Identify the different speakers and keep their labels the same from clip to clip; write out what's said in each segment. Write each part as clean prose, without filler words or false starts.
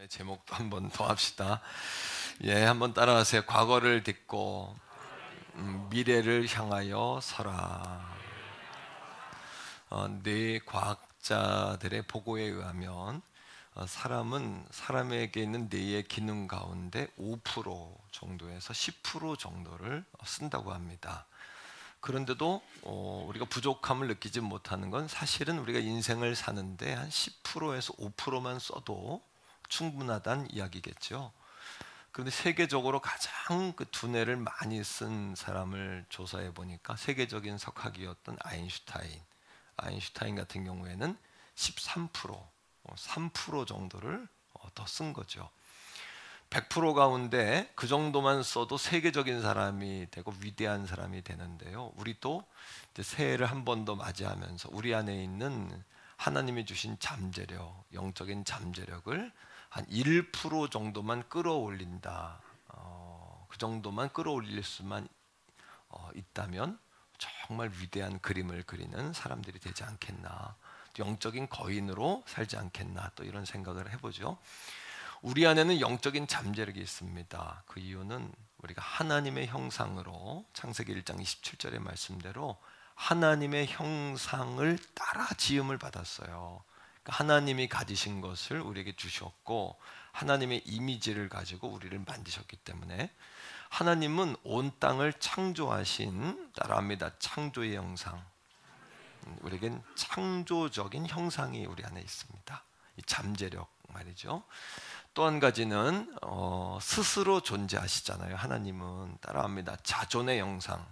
Speaker 1: 제목도 한번 더 합시다. 예, 한번 따라하세요. 과거를 딛고 미래를 향하여 서라. 뇌 과학자들의 보고에 의하면 사람은 사람에게 있는 뇌의 기능 가운데 5% 정도에서 10% 정도를 쓴다고 합니다. 그런데도 우리가 부족함을 느끼지 못하는 건 사실은 우리가 인생을 사는데 한 10%에서 5%만 써도 충분하다는 이야기겠죠. 그런데 세계적으로 가장 그 두뇌를 많이 쓴 사람을 조사해 보니까 세계적인 석학이었던 아인슈타인 같은 경우에는 13%, 3% 정도를 더 쓴 거죠. 100% 가운데 그 정도만 써도 세계적인 사람이 되고 위대한 사람이 되는데요. 우리도 이제 새해를 한 번 더 맞이하면서 우리 안에 있는 하나님이 주신 잠재력, 영적인 잠재력을 한 1% 정도만 끌어올린다. 그 정도만 끌어올릴 수만 있다면 정말 위대한 그림을 그리는 사람들이 되지 않겠나. 영적인 거인으로 살지 않겠나. 또 이런 생각을 해보죠. 우리 안에는 영적인 잠재력이 있습니다. 그 이유는 우리가 하나님의 형상으로 창세기 1장 27절의 말씀대로 하나님의 형상을 따라 지음을 받았어요. 하나님이 가지신 것을 우리에게 주셨고 하나님의 이미지를 가지고 우리를 만드셨기 때문에 하나님은 온 땅을 창조하신, 따라합니다, 창조의 형상. 우리에겐 창조적인 형상이 우리 안에 있습니다. 이 잠재력 말이죠. 또 한 가지는 스스로 존재하시잖아요. 하나님은, 따라합니다, 자존의 형상.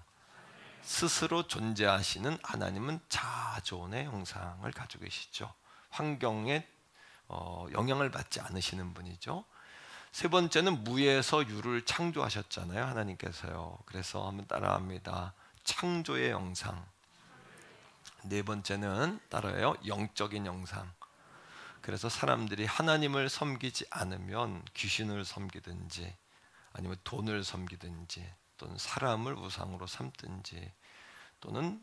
Speaker 1: 스스로 존재하시는 하나님은 자존의 형상을 가지고 계시죠. 환경에 영향을 받지 않으시는 분이죠. 세 번째는 무에서 유를 창조하셨잖아요. 하나님께서요. 그래서 한번 따라합니다. 창조의 형상. 네 번째는 따라요. 영적인 형상. 그래서 사람들이 하나님을 섬기지 않으면 귀신을 섬기든지 아니면 돈을 섬기든지 또는 사람을 우상으로 삼든지 또는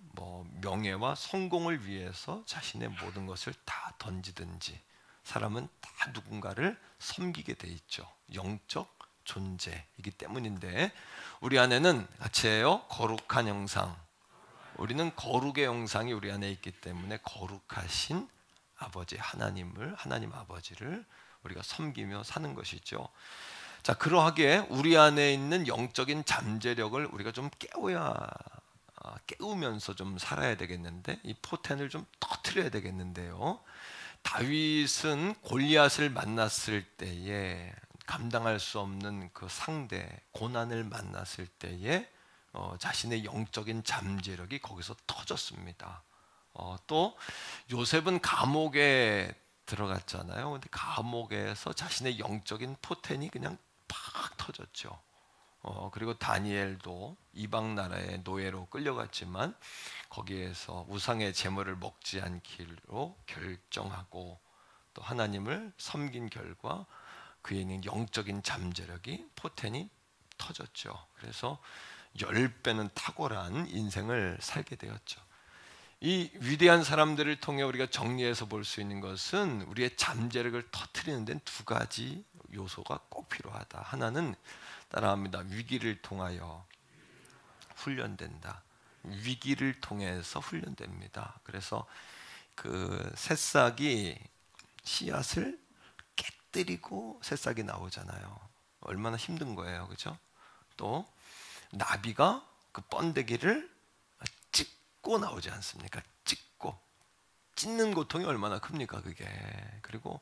Speaker 1: 명예와 성공을 위해서 자신의 모든 것을 다 던지든지 사람은 다 누군가를 섬기게 돼 있죠. 영적 존재이기 때문인데 우리 안에는 같이요, 거룩한 형상. 우리는 거룩의 형상이 우리 안에 있기 때문에 거룩하신 아버지 하나님 아버지를 우리가 섬기며 사는 것이죠. 자, 그러하기에 우리 안에 있는 영적인 잠재력을 우리가 좀 깨우면서 좀 살아야 되겠는데 이 포텐을 좀 터뜨려야 되겠는데요. 다윗은 골리앗을 만났을 때에 감당할 수 없는 그 상대 고난을 만났을 때에 자신의 영적인 잠재력이 거기서 터졌습니다. 또 요셉은 감옥에 들어갔잖아요. 근데 감옥에서 자신의 영적인 포텐이 그냥 팍 터졌죠. 그리고 다니엘도 이방 나라의 노예로 끌려갔지만 거기에서 우상의 제물을 먹지 않기로 결정하고 또 하나님을 섬긴 결과 그에는 영적인 잠재력이 포텐이 터졌죠. 그래서 10배는 탁월한 인생을 살게 되었죠. 이 위대한 사람들을 통해 우리가 정리해서 볼 수 있는 것은 우리의 잠재력을 터뜨리는 데는 두 가지 요소가 꼭 필요하다. 하나는 따라합니다. 위기를 통하여 훈련된다. 위기를 통해서 훈련됩니다. 그래서 그 새싹이 씨앗을 깨뜨리고 새싹이 나오잖아요. 얼마나 힘든 거예요, 그렇죠? 또 나비가 그 번데기를 찢고 나오지 않습니까? 찢는 고통이 얼마나 큽니까, 그게. 그리고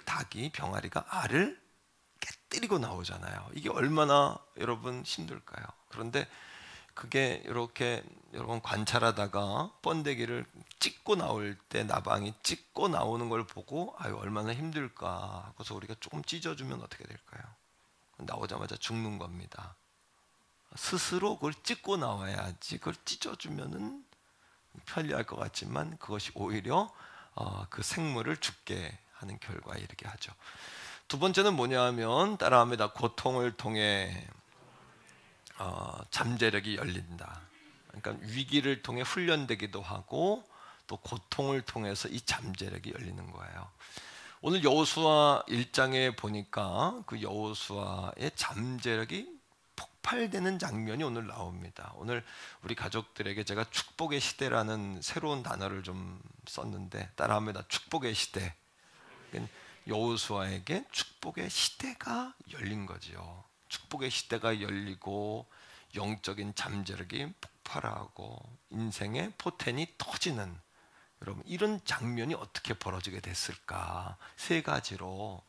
Speaker 1: 닭이, 병아리가 알을 깨뜨리고 나오잖아요. 이게 얼마나 여러분 힘들까요? 그런데 그게 이렇게 여러분 관찰하다가 번데기를 찢고 나올 때 나방이 찢고 나오는 걸 보고 아유 얼마나 힘들까 하고서 우리가 조금 찢어주면 어떻게 될까요? 나오자마자 죽는 겁니다. 스스로 그걸 찢고 나와야지 그걸 찢어주면은 편리할 것 같지만 그것이 오히려 그 생물을 죽게 하는 결과에 이르게 하죠. 두 번째는 뭐냐 하면 따라합니다. 고통을 통해 잠재력이 열린다. 그러니까 위기를 통해 훈련되기도 하고 또 고통을 통해서 이 잠재력이 열리는 거예요. 오늘 여호수아 1장에 보니까 그 여호수아의 잠재력이 폭발되는 장면이 오늘 나옵니다. 오늘 우리 가족들에게 제가 축복의 시대라는 새로운 단어를 좀 썼는데 따라합니다. 축복의 시대. 여호수아에게 축복의 시대가 열린 거지요. 축복의 시대가 열리고 영적인 잠재력이 폭발하고 인생의 포텐이 터지는, 여러분 이런 장면이 어떻게 벌어지게 됐을까? 세 가지로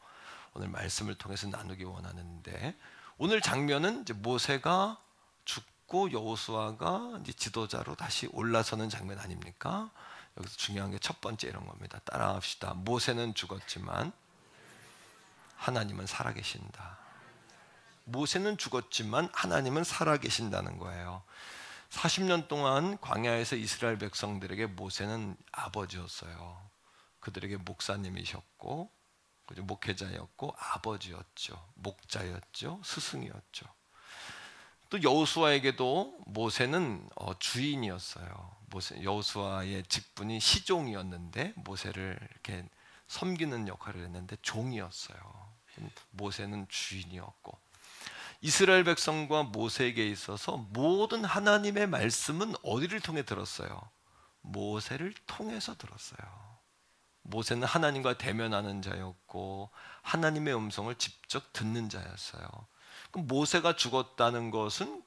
Speaker 1: 오늘 말씀을 통해서 나누기 원하는데, 오늘 장면은 이제 모세가 죽고 여호수아가 이제 지도자로 다시 올라서는 장면 아닙니까? 여기서 중요한 게 첫 번째 이런 겁니다. 따라합시다. 모세는 죽었지만 하나님은 살아계신다. 모세는 죽었지만 하나님은 살아계신다는 거예요. 40년 동안 광야에서 이스라엘 백성들에게 모세는 아버지였어요. 그들에게 목사님이셨고 목회자였고 아버지였죠. 목자였죠. 스승이었죠. 또 여호수아에게도 모세는 주인이었어요. 여호수아의 직분이 시종이었는데 모세를 이렇게 섬기는 역할을 했는데 종이었어요. 모세는 주인이었고, 이스라엘 백성과 모세에게 있어서 모든 하나님의 말씀은 어디를 통해 들었어요? 모세를 통해서 들었어요. 모세는 하나님과 대면하는 자였고 하나님의 음성을 직접 듣는 자였어요. 그럼 모세가 죽었다는 것은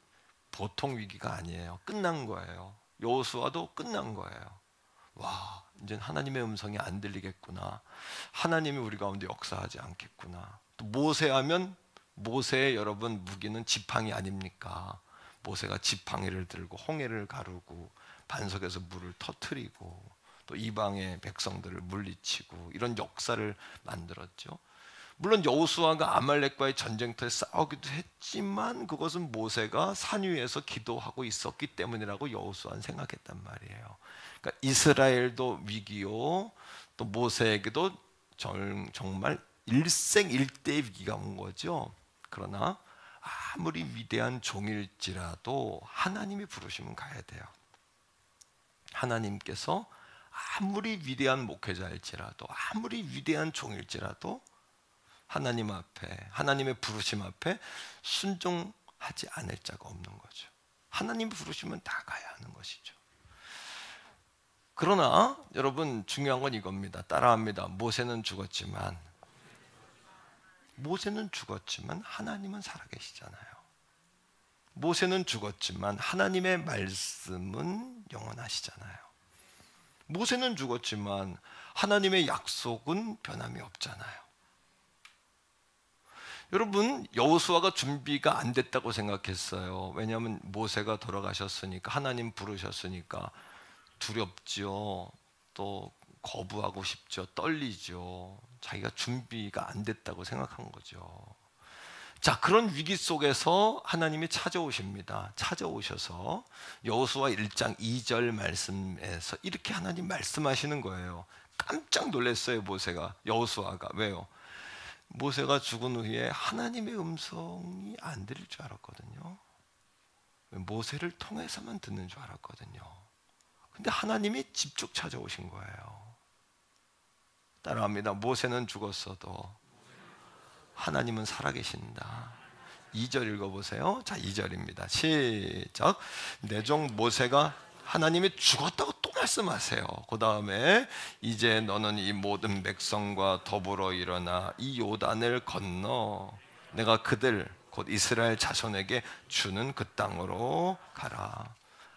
Speaker 1: 보통 위기가 아니에요. 끝난 거예요. 여호수아도 끝난 거예요. 와, 이제 하나님의 음성이 안 들리겠구나. 하나님이 우리 가운데 역사하지 않겠구나. 또 모세하면 모세의 여러분 무기는 지팡이 아닙니까? 모세가 지팡이를 들고 홍해를 가르고 반석에서 물을 터뜨리고 또 이방의 백성들을 물리치고 이런 역사를 만들었죠. 물론 여호수아가 아말렉과의 전쟁터에 싸우기도 했지만 그것은 모세가 산 위에서 기도하고 있었기 때문이라고 여호수아는 생각했단 말이에요. 그러니까 이스라엘도 위기요, 또 모세에게도 정말 일생일대의 위기가 온 거죠. 그러나 아무리 위대한 종일지라도 하나님이 부르시면 가야 돼요. 하나님께서 아무리 위대한 목회자일지라도 아무리 위대한 종일지라도 하나님 앞에, 하나님의 부르심 앞에 순종하지 않을 자가 없는 거죠. 하나님이 부르시면 다 가야 하는 것이죠. 그러나 여러분 중요한 건 이겁니다. 따라합니다. 모세는 죽었지만 하나님은 살아계시잖아요. 모세는 죽었지만 하나님의 말씀은 영원하시잖아요. 모세는 죽었지만 하나님의 약속은 변함이 없잖아요. 여러분, 여호수아가 준비가 안 됐다고 생각했어요. 왜냐하면 모세가 돌아가셨으니까, 하나님 부르셨으니까 두렵죠. 또 거부하고 싶죠. 떨리죠. 자기가 준비가 안 됐다고 생각한 거죠. 자, 그런 위기 속에서 하나님이 찾아오십니다. 찾아오셔서 여호수아 1장 2절 말씀에서 이렇게 하나님 말씀하시는 거예요. 깜짝 놀랐어요, 모세가. 여호수아가. 왜요? 모세가 죽은 후에 하나님의 음성이 안 들릴 줄 알았거든요. 모세를 통해서만 듣는 줄 알았거든요. 근데 하나님이 직접 찾아오신 거예요. 따라합니다. 모세는 죽었어도 하나님은 살아계신다. 2절 읽어보세요. 자, 2절입니다. 시작. 내 종 모세가 하나님이 죽었다고 또 말씀하세요. 그 다음에 이제 너는 이 모든 백성과 더불어 일어나 이 요단을 건너 내가 그들 곧 이스라엘 자손에게 주는 그 땅으로 가라.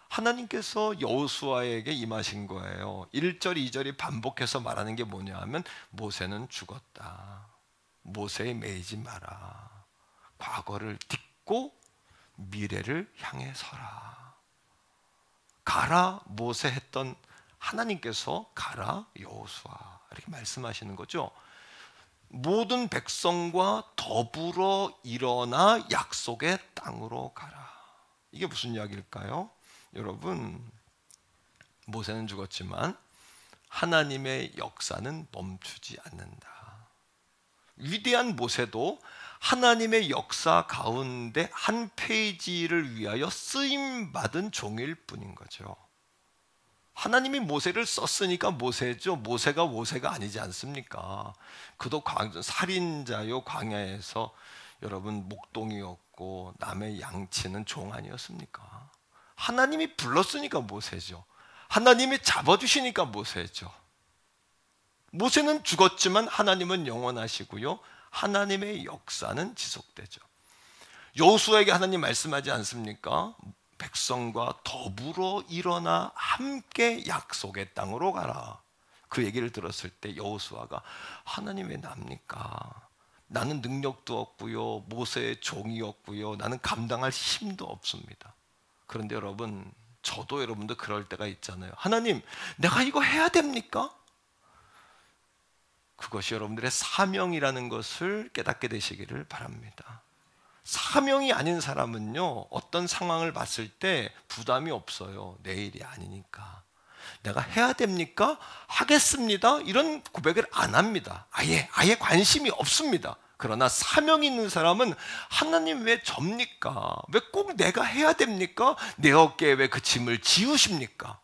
Speaker 1: 하나님께서 여호수아에게 임하신 거예요. 1절, 2절이 반복해서 말하는 게 뭐냐 하면 모세는 죽었다. 모세에 매이지 마라. 과거를 딛고 미래를 향해 서라. 가라 모세 했던 하나님께서 가라 여호수아 이렇게 말씀하시는 거죠. 모든 백성과 더불어 일어나 약속의 땅으로 가라. 이게 무슨 이야기일까요? 여러분, 모세는 죽었지만 하나님의 역사는 멈추지 않는다. 위대한 모세도 하나님의 역사 가운데 한 페이지를 위하여 쓰임받은 종일 뿐인 거죠. 하나님이 모세를 썼으니까 모세죠. 모세가 아니지 않습니까? 그도 살인자요, 광야에서 여러분 목동이었고 남의 양치는 종 아니었습니까? 하나님이 불렀으니까 모세죠. 하나님이 잡아주시니까 모세죠. 모세는 죽었지만 하나님은 영원하시고요, 하나님의 역사는 지속되죠. 여호수아에게 하나님 말씀하지 않습니까? 백성과 더불어 일어나 함께 약속의 땅으로 가라. 그 얘기를 들었을 때 여호수아가 하나님 왜 납니까? 나는 능력도 없고요, 모세의 종이었고요, 나는 감당할 힘도 없습니다. 그런데 여러분, 저도 여러분도 그럴 때가 있잖아요. 하나님, 내가 이거 해야 됩니까? 그것이 여러분들의 사명이라는 것을 깨닫게 되시기를 바랍니다. 사명이 아닌 사람은요, 어떤 상황을 봤을 때 부담이 없어요. 내 일이 아니니까. 내가 해야 됩니까? 하겠습니다. 이런 고백을 안 합니다. 아예 관심이 없습니다. 그러나 사명이 있는 사람은 하나님 왜 접니까? 왜 꼭 내가 해야 됩니까? 내 어깨에 왜 그 짐을 지우십니까?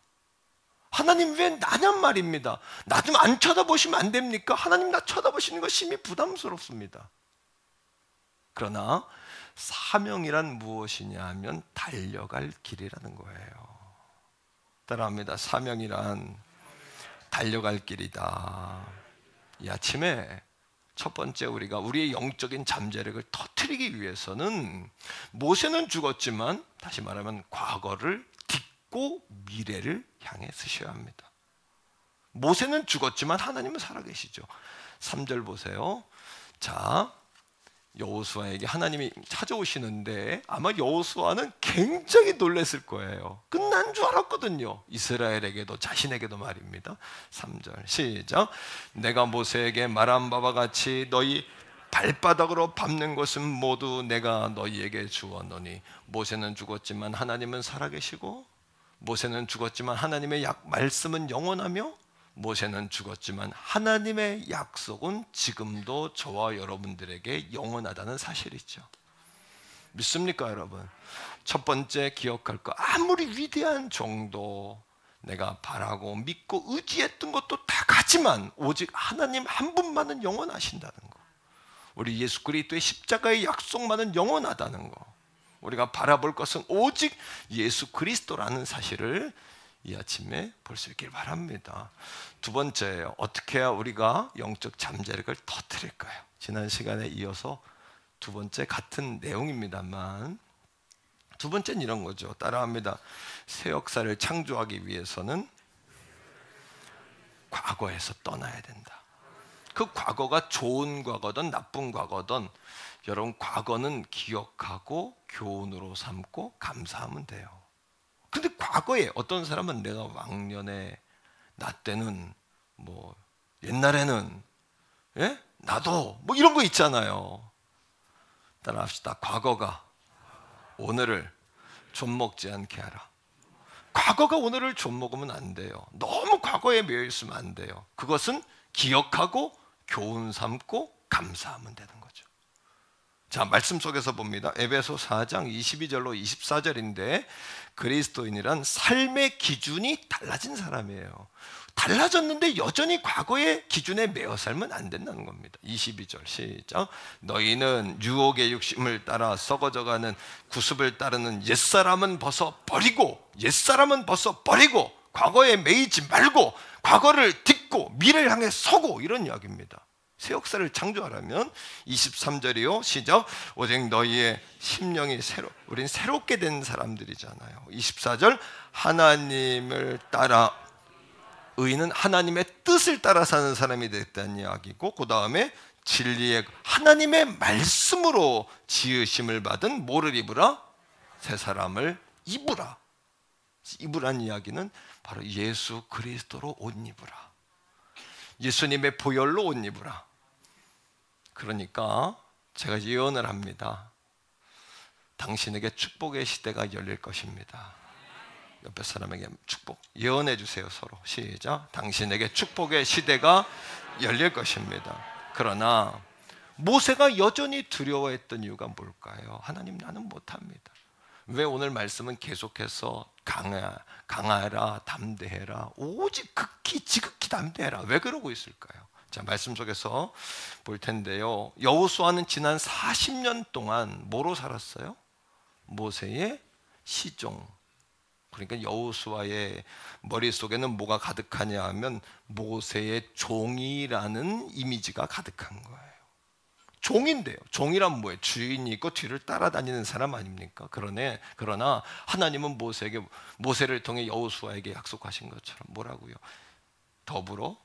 Speaker 1: 하나님 왜 나냔 말입니다. 나 좀 안 쳐다보시면 안 됩니까? 하나님 나 쳐다보시는 거 심히 부담스럽습니다. 그러나 사명이란 무엇이냐 하면 달려갈 길이라는 거예요. 따라합니다. 사명이란 달려갈 길이다. 이 아침에 첫 번째, 우리가 우리의 영적인 잠재력을 터뜨리기 위해서는 모세는 죽었지만 다시 말하면 과거를 딛고 미래를 향해 쓰셔야 합니다. 모세는 죽었지만 하나님은 살아계시죠. 3절 보세요. 자, 여호수아에게 하나님이 찾아오시는데 아마 여호수아는 굉장히 놀랐을 거예요. 끝난 줄 알았거든요. 이스라엘에게도 자신에게도 말입니다. 3절 시작. 내가 모세에게 말한 바와 같이 너희 발바닥으로 밟는 것은 모두 내가 너희에게 주었노니. 모세는 죽었지만 하나님은 살아계시고, 모세는 죽었지만 하나님의 말씀은 영원하며, 모세는 죽었지만 하나님의 약속은 지금도 저와 여러분들에게 영원하다는 사실이죠. 믿습니까, 여러분? 첫 번째 기억할 거, 아무리 위대한 종도 내가 바라고 믿고 의지했던 것도 다 가지만 오직 하나님 한 분만은 영원하신다는 거, 우리 예수 그리스도의 십자가의 약속만은 영원하다는 거, 우리가 바라볼 것은 오직 예수 그리스도라는 사실을 이 아침에 볼 수 있길 바랍니다. 두 번째, 어떻게 해야 우리가 영적 잠재력을 터뜨릴까요? 지난 시간에 이어서 두 번째 같은 내용입니다만, 두 번째는 이런 거죠. 따라합니다. 새 역사를 창조하기 위해서는 과거에서 떠나야 된다. 그 과거가 좋은 과거든 나쁜 과거든, 여러분, 과거는 기억하고 교훈으로 삼고 감사하면 돼요. 근데 과거에 어떤 사람은 내가 왕년에, 나 때는, 뭐 옛날에는, 예? 나도 뭐 이런 거 있잖아요. 따라합시다. 과거가 오늘을 좀먹지 않게 하라. 과거가 오늘을 좀먹으면 안 돼요. 너무 과거에 매여 있으면 안 돼요. 그것은 기억하고 교훈 삼고 감사하면 되는 거죠. 자, 말씀 속에서 봅니다. 에베소 4장 22절로 24절인데, 그리스도인이란 삶의 기준이 달라진 사람이에요. 달라졌는데 여전히 과거의 기준에 매어 살면 안 된다는 겁니다. 22절 시작. 너희는 유혹의 욕심을 따라 썩어져가는 구습을 따르는 옛사람은 벗어 버리고, 과거에 매이지 말고 과거를 딛고 미래를 향해 서고, 이런 이야기입니다. 새 역사를 창조하려면 23절이요 시작. 오직 너희의 심령이 우린 새롭게 된 사람들이잖아요. 24절 하나님을 따라, 의인은 하나님의 뜻을 따라 사는 사람이 됐다는 이야기고, 그 다음에 진리의 하나님의 말씀으로 지으심을 받은 뭐를 입으라? 새 사람을 입으라. 입으란 이야기는 바로 예수 그리스도로 옷 입으라. 예수님의 보혈로 옷 입으라. 그러니까 제가 예언을 합니다. 당신에게 축복의 시대가 열릴 것입니다. 옆에 사람에게 축복 예언해 주세요. 서로 시작. 당신에게 축복의 시대가 열릴 것입니다. 그러나 모세가 여전히 두려워했던 이유가 뭘까요? 하나님, 나는 못합니다. 왜 오늘 말씀은 계속해서 강하라, 담대해라, 오직 극히 지극히 담대해라, 왜 그러고 있을까요? 자, 말씀 속에서 볼 텐데요. 여호수아는 지난 40년 동안 뭐로 살았어요? 모세의 시종. 그러니까 여호수아의 머릿속에는 뭐가 가득하냐 하면 모세의 종이라는 이미지가 가득한 거예요. 종인데요. 종이란 뭐예요? 주인이 있고 뒤를 따라다니는 사람 아닙니까? 그러나 하나님은 모세를 통해 여호수아에게 약속하신 것처럼 뭐라고요? 더불어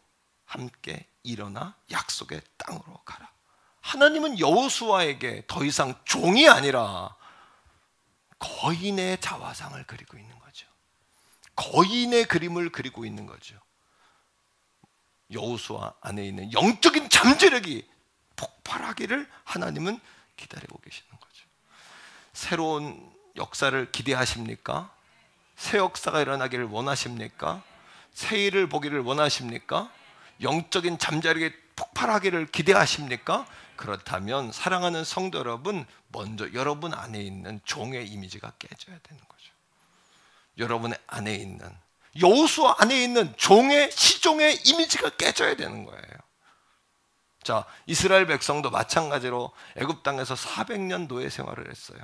Speaker 1: 함께 일어나 약속의 땅으로 가라. 하나님은 여호수아에게 더 이상 종이 아니라 거인의 자화상을 그리고 있는 거죠. 거인의 그림을 그리고 있는 거죠. 여호수아 안에 있는 영적인 잠재력이 폭발하기를 하나님은 기다리고 계시는 거죠. 새로운 역사를 기대하십니까? 새 역사가 일어나기를 원하십니까? 새 일을 보기를 원하십니까? 영적인 잠재력이 폭발하기를 기대하십니까? 그렇다면 사랑하는 성도 여러분, 먼저 여러분 안에 있는 종의 이미지가 깨져야 되는 거죠. 여러분 안에 있는, 여호수아 안에 있는 종의, 시종의 이미지가 깨져야 되는 거예요. 자, 이스라엘 백성도 마찬가지로 애굽 땅에서 400년 노예 생활을 했어요.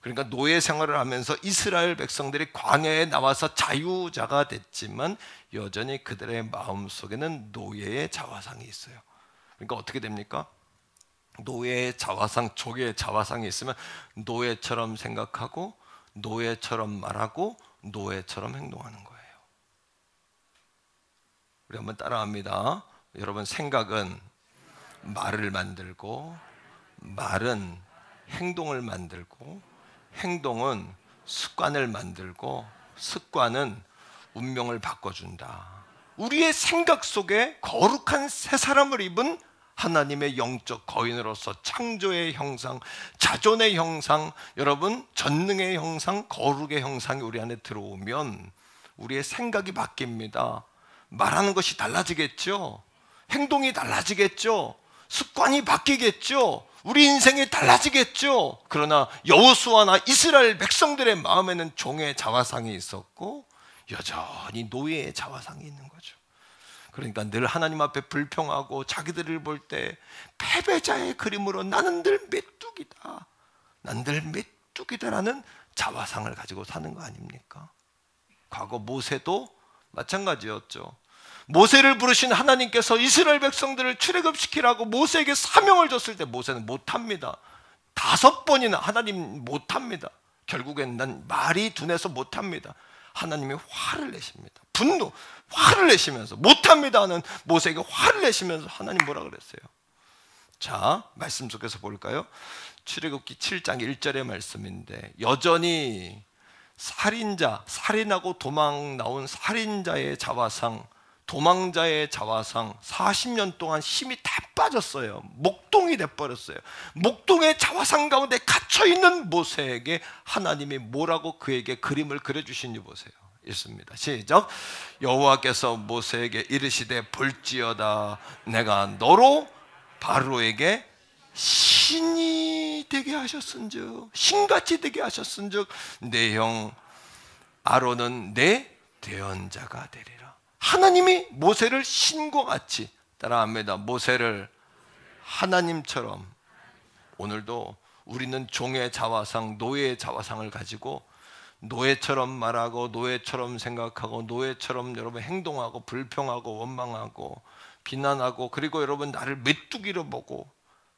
Speaker 1: 그러니까 노예 생활을 하면서 이스라엘 백성들이 광야에 나와서 자유자가 됐지만 여전히 그들의 마음속에는 노예의 자화상이 있어요. 그러니까 어떻게 됩니까? 노예의 자화상, 종의 자화상이 있으면 노예처럼 생각하고 노예처럼 말하고 노예처럼 행동하는 거예요. 우리 한번 따라합니다. 여러분, 생각은 말을 만들고, 말은 행동을 만들고, 행동은 습관을 만들고, 습관은 운명을 바꿔준다. 우리의 생각 속에 거룩한 새 사람을 입은 하나님의 영적 거인으로서 창조의 형상, 자존의 형상, 여러분 전능의 형상, 거룩의 형상이 우리 안에 들어오면 우리의 생각이 바뀝니다. 말하는 것이 달라지겠죠. 행동이 달라지겠죠. 습관이 바뀌겠죠. 우리 인생이 달라지겠죠. 그러나 여호수아나 이스라엘 백성들의 마음에는 종의 자화상이 있었고 여전히 노예의 자화상이 있는 거죠. 그러니까 늘 하나님 앞에 불평하고 자기들을 볼 때 패배자의 그림으로 나는 늘 메뚜기다, 난 늘 메뚜기다라는 자화상을 가지고 사는 거 아닙니까? 과거 모세도 마찬가지였죠. 모세를 부르신 하나님께서 이스라엘 백성들을 출애굽시키라고 모세에게 사명을 줬을 때 모세는 못합니다. 5번이나 하나님 못합니다. 결국엔 난 말이 둔해서 못합니다. 하나님이 화를 내십니다. 분노, 화를 내시면서 못합니다 하는 모세에게 화를 내시면서 하나님 뭐라 그랬어요? 자, 말씀 속에서 볼까요? 출애굽기 7장 1절의 말씀인데 여전히 살인하고 도망 나온 살인자의 자화상, 도망자의 자화상, 40년 동안 힘이 다 빠졌어요. 목동이 돼버렸어요. 목동의 자화상 가운데 갇혀있는 모세에게 하나님이 뭐라고 그에게 그림을 그려주신지 보세요. 읽습니다. 시작. 여호와께서 모세에게 이르시되 볼지어다 내가 너로 바로에게 신이 되게 하셨은즉, 신같이 되게 하셨은즉 내 형 아론은 내 대언자가 되리라. 하나님이 모세를 신과 같이, 따라합니다, 모세를 하나님처럼. 오늘도 우리는 종의 자화상, 노예의 자화상을 가지고 노예처럼 말하고 노예처럼 생각하고 노예처럼 여러분 행동하고 불평하고 원망하고 비난하고, 그리고 여러분 나를 메뚜기로 보고,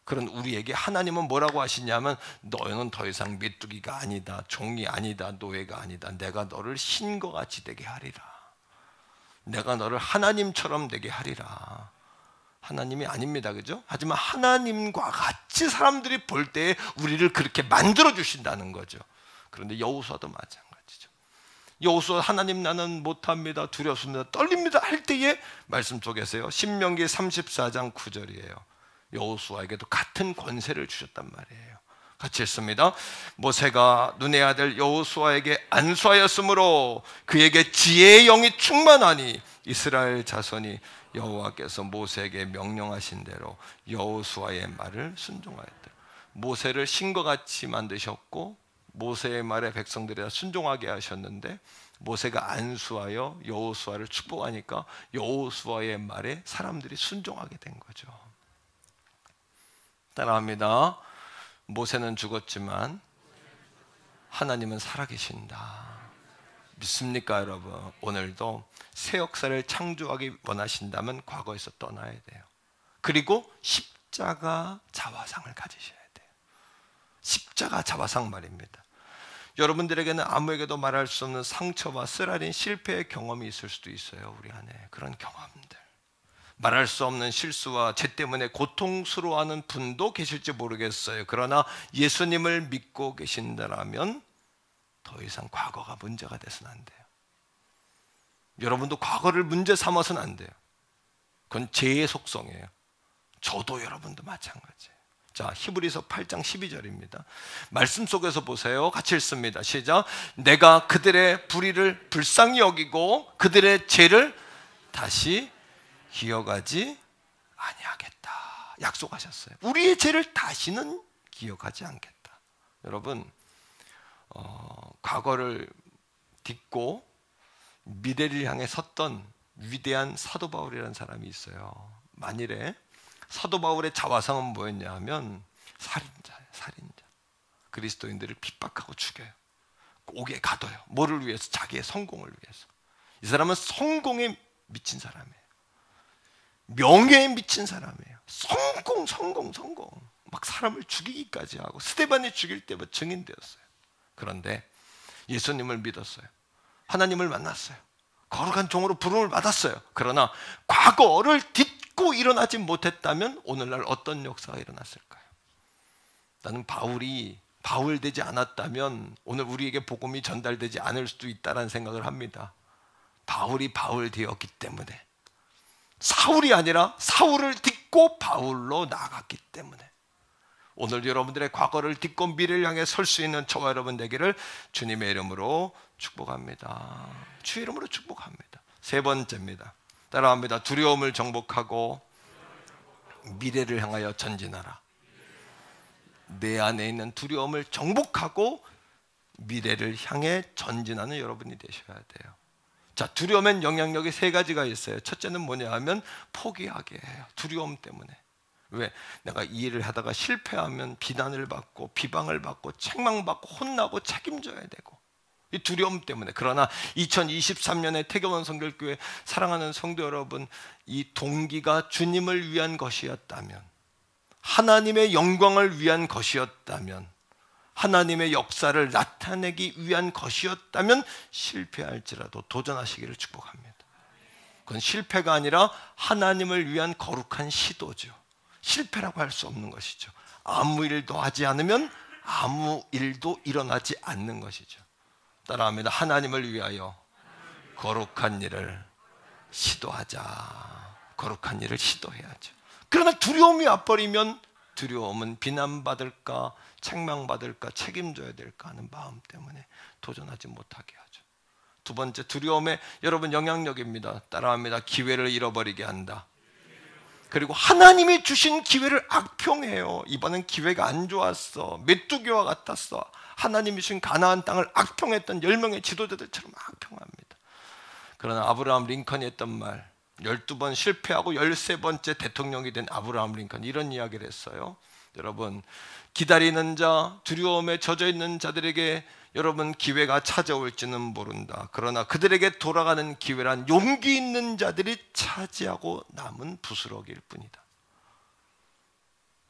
Speaker 1: 그런 우리에게 하나님은 뭐라고 하시냐면 너는 더 이상 메뚜기가 아니다, 종이 아니다, 노예가 아니다. 내가 너를 신과 같이 되게 하리라. 내가 너를 하나님처럼 되게 하리라. 하나님이 아닙니다, 그죠? 하지만 하나님과 같이 사람들이 볼 때 우리를 그렇게 만들어 주신다는 거죠. 그런데 여호수아도 마찬가지죠. 여호수아 하나님 나는 못합니다, 두렵습니다, 떨립니다 할 때에 말씀 속에서요, 신명기 34장 9절이에요. 여호수아에게도 같은 권세를 주셨단 말이에요. 같이 읽습니다. 모세가 눈의 아들 여호수아에게 안수하였으므로 그에게 지혜의 영이 충만하니 이스라엘 자손이 여호와께서 모세에게 명령하신 대로 여호수아의 말을 순종하였다. 모세를 신과 같이 만드셨고 모세의 말에 백성들이 다 순종하게 하셨는데 모세가 안수하여 여호수아를 축복하니까 여호수아의 말에 사람들이 순종하게 된 거죠. 따라합니다. 모세는 죽었지만 하나님은 살아계신다. 믿습니까 여러분? 오늘도 새 역사를 창조하기 원하신다면 과거에서 떠나야 돼요. 그리고 십자가 자화상을 가지셔야 돼요. 십자가 자화상 말입니다. 여러분들에게는 아무에게도 말할 수 없는 상처와 쓰라린 실패의 경험이 있을 수도 있어요. 우리 안에 그런 경험들, 말할 수 없는 실수와 죄 때문에 고통스러워하는 분도 계실지 모르겠어요. 그러나 예수님을 믿고 계신다라면 더 이상 과거가 문제가 돼서는 안 돼요. 여러분도 과거를 문제 삼아서는 안 돼요. 그건 죄의 속성이에요. 저도 여러분도 마찬가지예요. 자, 히브리서 8장 12절입니다. 말씀 속에서 보세요. 같이 읽습니다. 시작. 내가 그들의 불의를 불쌍히 여기고 그들의 죄를 다시 기억하지 아니하겠다. 약속하셨어요. 우리의 죄를 다시는 기억하지 않겠다. 여러분, 과거를 딛고 미래를 향해 섰던 위대한 사도 바울이라는 사람이 있어요. 만일에 사도 바울의 자화상은 뭐였냐 하면 살인자예요. 살인자. 그리스도인들을 핍박하고 죽여요. 옥에 가둬요. 뭐를 위해서? 자기의 성공을 위해서. 이 사람은 성공에 미친 사람이에요. 명예에 미친 사람이에요. 성공. 막 사람을 죽이기까지 하고 스데반이 죽일 때부터 증인되었어요. 그런데 예수님을 믿었어요. 하나님을 만났어요. 거룩한 종으로 부름을 받았어요. 그러나 과거를 딛고 일어나지 못했다면 오늘날 어떤 역사가 일어났을까요? 나는 바울이 바울 되지 않았다면 오늘 우리에게 복음이 전달되지 않을 수도 있다는 생각을 합니다. 바울이 바울 되었기 때문에, 사울이 아니라 사울을 딛고 바울로 나아갔기 때문에 오늘 여러분들의 과거를 딛고 미래를 향해 설 수 있는 저와 여러분 되기를 주님의 이름으로 축복합니다. 주의 이름으로 축복합니다. 세 번째입니다. 따라합니다. 두려움을 정복하고 미래를 향하여 전진하라. 내 안에 있는 두려움을 정복하고 미래를 향해 전진하는 여러분이 되셔야 돼요. 자, 두려움엔 영향력이 세 가지가 있어요. 첫째는 뭐냐 하면 포기하게 해요. 두려움 때문에. 왜? 내가 이 일을 하다가 실패하면 비난을 받고 비방을 받고 책망받고 혼나고 책임져야 되고, 이 두려움 때문에. 그러나 2023년에 태교원 성결교회 사랑하는 성도 여러분, 이 동기가 주님을 위한 것이었다면, 하나님의 영광을 위한 것이었다면, 하나님의 역사를 나타내기 위한 것이었다면 실패할지라도 도전하시기를 축복합니다. 그건 실패가 아니라 하나님을 위한 거룩한 시도죠. 실패라고 할 수 없는 것이죠. 아무 일도 하지 않으면 아무 일도 일어나지 않는 것이죠. 따라합니다. 하나님을 위하여 거룩한 일을 시도하자. 거룩한 일을 시도해야죠. 그러나 두려움이 와버리면 두려움은 비난받을까, 책망받을까, 책임져야 될까 하는 마음 때문에 도전하지 못하게 하죠. 두 번째, 두려움의 여러분 영향력입니다. 따라합니다. 기회를 잃어버리게 한다. 그리고 하나님이 주신 기회를 악평해요. 이번엔 기회가 안 좋았어. 메뚜기와 같았어. 하나님이 주신 가나안 땅을 악평했던 10명의 지도자들처럼 악평합니다. 그러나 아브라함 링컨이 했던 말, 12번 실패하고 13번째 대통령이 된 아브라함 링컨, 이런 이야기를 했어요. 여러분, 기다리는 자, 두려움에 젖어 있는 자들에게 여러분 기회가 찾아올지는 모른다. 그러나 그들에게 돌아가는 기회란 용기 있는 자들이 차지하고 남은 부스러기일 뿐이다.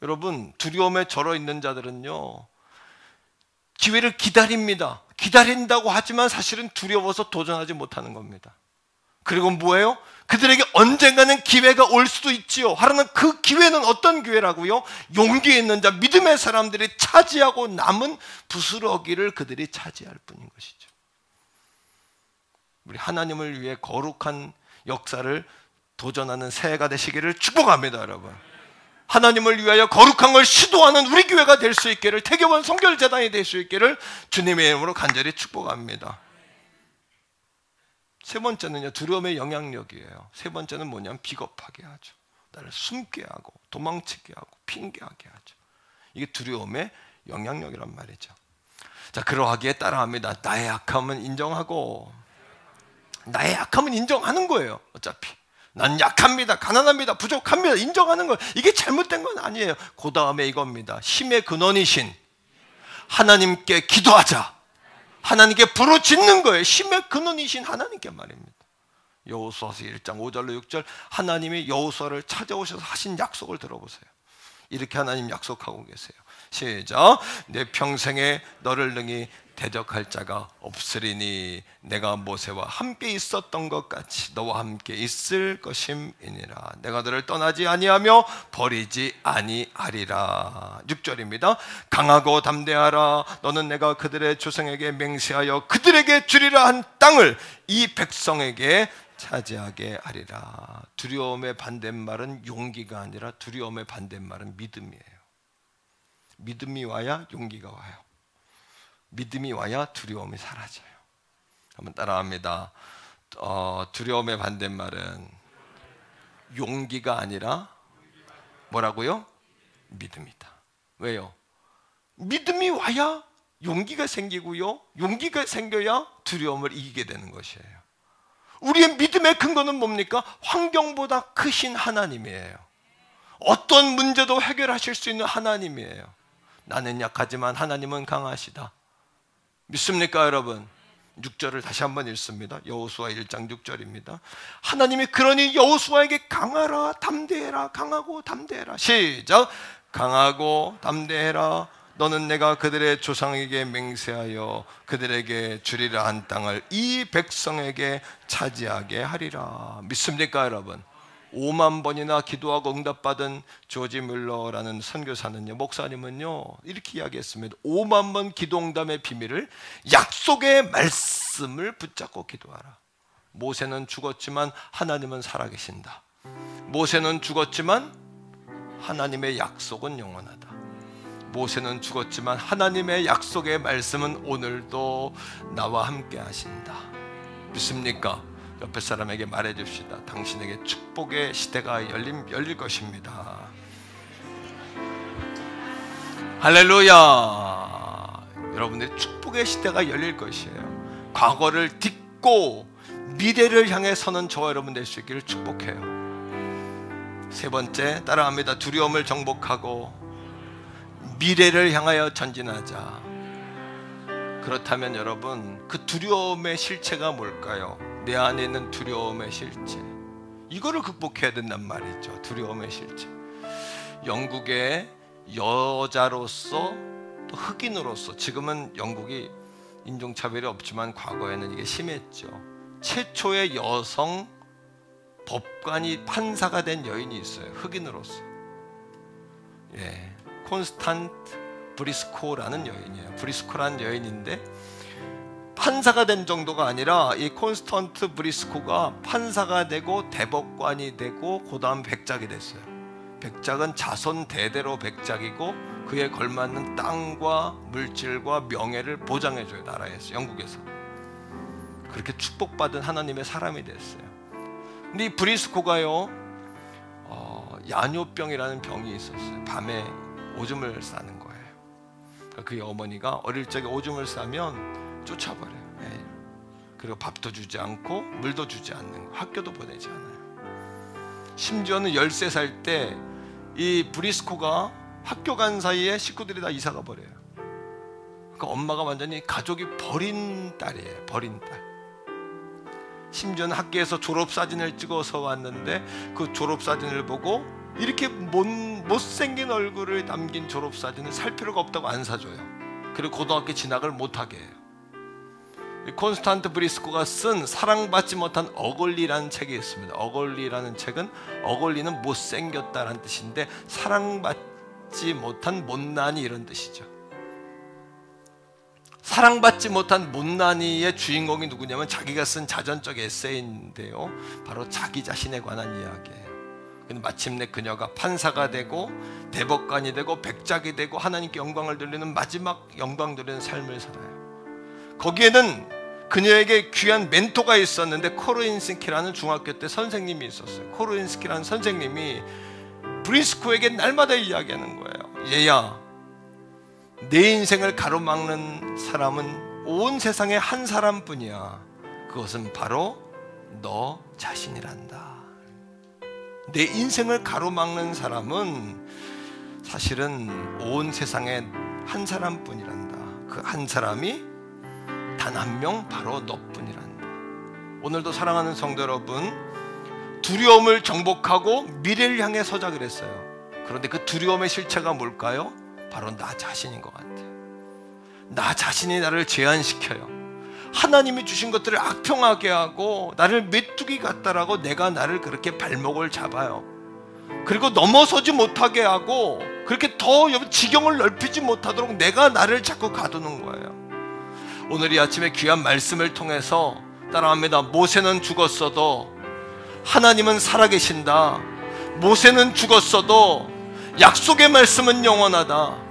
Speaker 1: 여러분, 두려움에 절어 있는 자들은요, 기회를 기다립니다. 기다린다고 하지만 사실은 두려워서 도전하지 못하는 겁니다. 그리고 뭐예요? 그들에게 언젠가는 기회가 올 수도 있지요. 하루는 그 기회는 어떤 기회라고요? 용기 있는 자, 믿음의 사람들이 차지하고 남은 부스러기를 그들이 차지할 뿐인 것이죠. 우리 하나님을 위해 거룩한 역사를 도전하는 새해가 되시기를 축복합니다, 여러분. 하나님을 위하여 거룩한 걸 시도하는 우리 교회가 될 수 있기를, 태교원 성결재단이 될 수 있기를 주님의 이름으로 간절히 축복합니다. 세 번째는요, 두려움의 영향력이에요. 세 번째는 뭐냐면 비겁하게 하죠. 나를 숨게 하고 도망치게 하고 핑계하게 하죠. 이게 두려움의 영향력이란 말이죠. 자, 그러하기에 따라합니다. 나의 약함은 인정하고, 나의 약함은 인정하는 거예요. 어차피 난 약합니다, 가난합니다, 부족합니다, 인정하는 거, 이게 잘못된 건 아니에요. 그 다음에 이겁니다. 힘의 근원이신 하나님께 기도하자. 하나님께 부르짖는 거예요. 힘의 근원이신 하나님께 말입니다. 여호수아서 1장 5절로 6절, 하나님이 여호수아를 찾아오셔서 하신 약속을 들어보세요. 이렇게 하나님 약속하고 계세요. 시작. 내 평생에 너를 능히 대적할 자가 없으리니 내가 모세와 함께 있었던 것 같이 너와 함께 있을 것임이니라. 내가 너를 떠나지 아니하며 버리지 아니하리라. 6절입니다. 강하고 담대하라. 너는 내가 그들의 조상에게 맹세하여 그들에게 주리라 한 땅을 이 백성에게 차지하게 하리라. 두려움의 반대말은 용기가 아니라, 두려움의 반대말은 믿음이에요. 믿음이 와야 용기가 와요. 믿음이 와야 두려움이 사라져요. 한번 따라합니다. 두려움의 반대말은 용기가 아니라 뭐라고요? 믿음이다. 왜요? 믿음이 와야 용기가 생기고요, 용기가 생겨야 두려움을 이기게 되는 것이에요. 우리의 믿음의 근거는 뭡니까? 환경보다 크신 하나님이에요. 어떤 문제도 해결하실 수 있는 하나님이에요. 나는 약하지만 하나님은 강하시다. 믿습니까, 여러분? 6절을 다시 한번 읽습니다. 여호수아 1장 6절입니다. 하나님이 그러니 여호수아에게 강하라, 담대해라, 강하고 담대해라. 시작. 강하고 담대해라. 너는 내가 그들의 조상에게 맹세하여 그들에게 주리라 한 땅을 이 백성에게 차지하게 하리라. 믿습니까, 여러분? 5만 번이나 기도하고 응답받은 조지 뮬러라는 선교사는요, 목사님은요, 이렇게 이야기했습니다. 5만 번 기도 응답의 비밀을 약속의 말씀을 붙잡고 기도하라. 모세는 죽었지만 하나님은 살아계신다. 모세는 죽었지만 하나님의 약속은 영원하다. 모세는 죽었지만 하나님의 약속의 말씀은 오늘도 나와 함께 하신다. 믿습니까? 옆에 사람에게 말해줍시다. 당신에게 축복의 시대가 열릴 것입니다. 할렐루야. 여러분들의 축복의 시대가 열릴 것이에요. 과거를 딛고 미래를 향해 서는 저와 여러분 될 수 있기를 축복해요. 세 번째, 따라합니다. 두려움을 정복하고 미래를 향하여 전진하자. 그렇다면 여러분, 그 두려움의 실체가 뭘까요? 내 안에 있는 두려움의 실체, 이거를 극복해야 된단 말이죠. 두려움의 실체. 영국의 여자로서 또 흑인으로서, 지금은 영국이 인종차별이 없지만 과거에는 이게 심했죠. 최초의 여성 법관이 판사가 된 여인이 있어요. 흑인으로서. 예, 콘스탄트 브리스코라는 여인이에요. 브리스코라는 여인인데 판사가 된 정도가 아니라 이 콘스탄트 브리스코가 판사가 되고 대법관이 되고 그 다음 백작이 됐어요. 백작은 자손 대대로 백작이고 그에 걸맞는 땅과 물질과 명예를 보장해줘요. 나라에서, 영국에서. 그렇게 축복받은 하나님의 사람이 됐어요. 근데 이 브리스코가요, 야뇨병이라는 병이 있었어요. 밤에 오줌을 싸는 거예요. 그의 어머니가 어릴 적에 오줌을 싸면 쫓아버려요. 예. 그리고 밥도 주지 않고 물도 주지 않는 거, 학교도 보내지 않아요. 심지어는 13살 때 이 브리스코가 학교 간 사이에 식구들이 다 이사가 버려요. 그러니까 엄마가 완전히 가족이 버린 딸이에요. 버린 딸. 심지어는 학교에서 졸업사진을 찍어서 왔는데 그 졸업사진을 보고 이렇게 못생긴 얼굴을 담긴 졸업사진을 살 필요가 없다고 안 사줘요. 그리고 고등학교 진학을 못하게 해요. 콘스탄트 브리스코가 쓴 사랑받지 못한 어글리라는 책이 있습니다. 어글리라는 책은, 어글리는 못생겼다라는 뜻인데 사랑받지 못한 못난이, 이런 뜻이죠. 사랑받지 못한 못난이의 주인공이 누구냐면 자기가 쓴 자전적 에세이인데요, 바로 자기 자신에 관한 이야기예요. 근데 마침내 그녀가 판사가 되고 대법관이 되고 백작이 되고 하나님께 영광을 돌리는, 마지막 영광 돌리는 삶을 살아요. 거기에는 그녀에게 귀한 멘토가 있었는데 코르인스키라는 중학교 때 선생님이 있었어요. 코르인스키라는 선생님이 브리스코에게 날마다 이야기하는 거예요. 얘야, 내 인생을 가로막는 사람은 온 세상에 한 사람뿐이야. 그것은 바로 너 자신이란다. 내 인생을 가로막는 사람은 사실은 온 세상에 한 사람뿐이란다. 그 한 사람이 단 한 명, 바로 너뿐이란다. 오늘도 사랑하는 성도 여러분, 두려움을 정복하고 미래를 향해 서자 그랬어요. 그런데 그 두려움의 실체가 뭘까요? 바로 나 자신인 것 같아요. 나 자신이 나를 제한시켜요. 하나님이 주신 것들을 악평하게 하고 나를 메뚜기 같다라고 내가 나를 그렇게 발목을 잡아요. 그리고 넘어서지 못하게 하고 그렇게 더 지경을 넓히지 못하도록 내가 나를 자꾸 가두는 거예요. 오늘 이 아침에 귀한 말씀을 통해서 따라합니다. 모세는 죽었어도 하나님은 살아계신다. 모세는 죽었어도 약속의 말씀은 영원하다.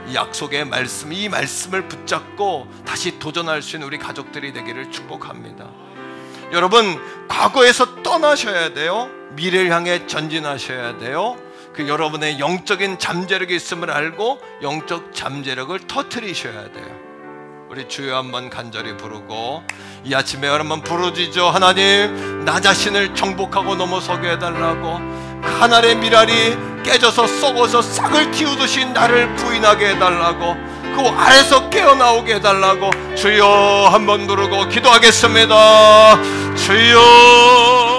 Speaker 1: 이 약속의 말씀, 이 말씀을 붙잡고 다시 도전할 수 있는 우리 가족들이 되기를 축복합니다. 여러분, 과거에서 떠나셔야 돼요. 미래를 향해 전진하셔야 돼요. 그 여러분의 영적인 잠재력이 있음을 알고 영적 잠재력을 터뜨리셔야 돼요. 우리 주여 한번 간절히 부르고 이 아침에 여러분 부르짖어. 하나님, 나 자신을 정복하고 넘어서게 해달라고. 하늘의 미랄이 깨져서 썩어서 싹을 틔우듯이 나를 부인하게 해달라고. 그 아래서 깨어나오게 해달라고 주여 한번 부르고 기도하겠습니다. 주여.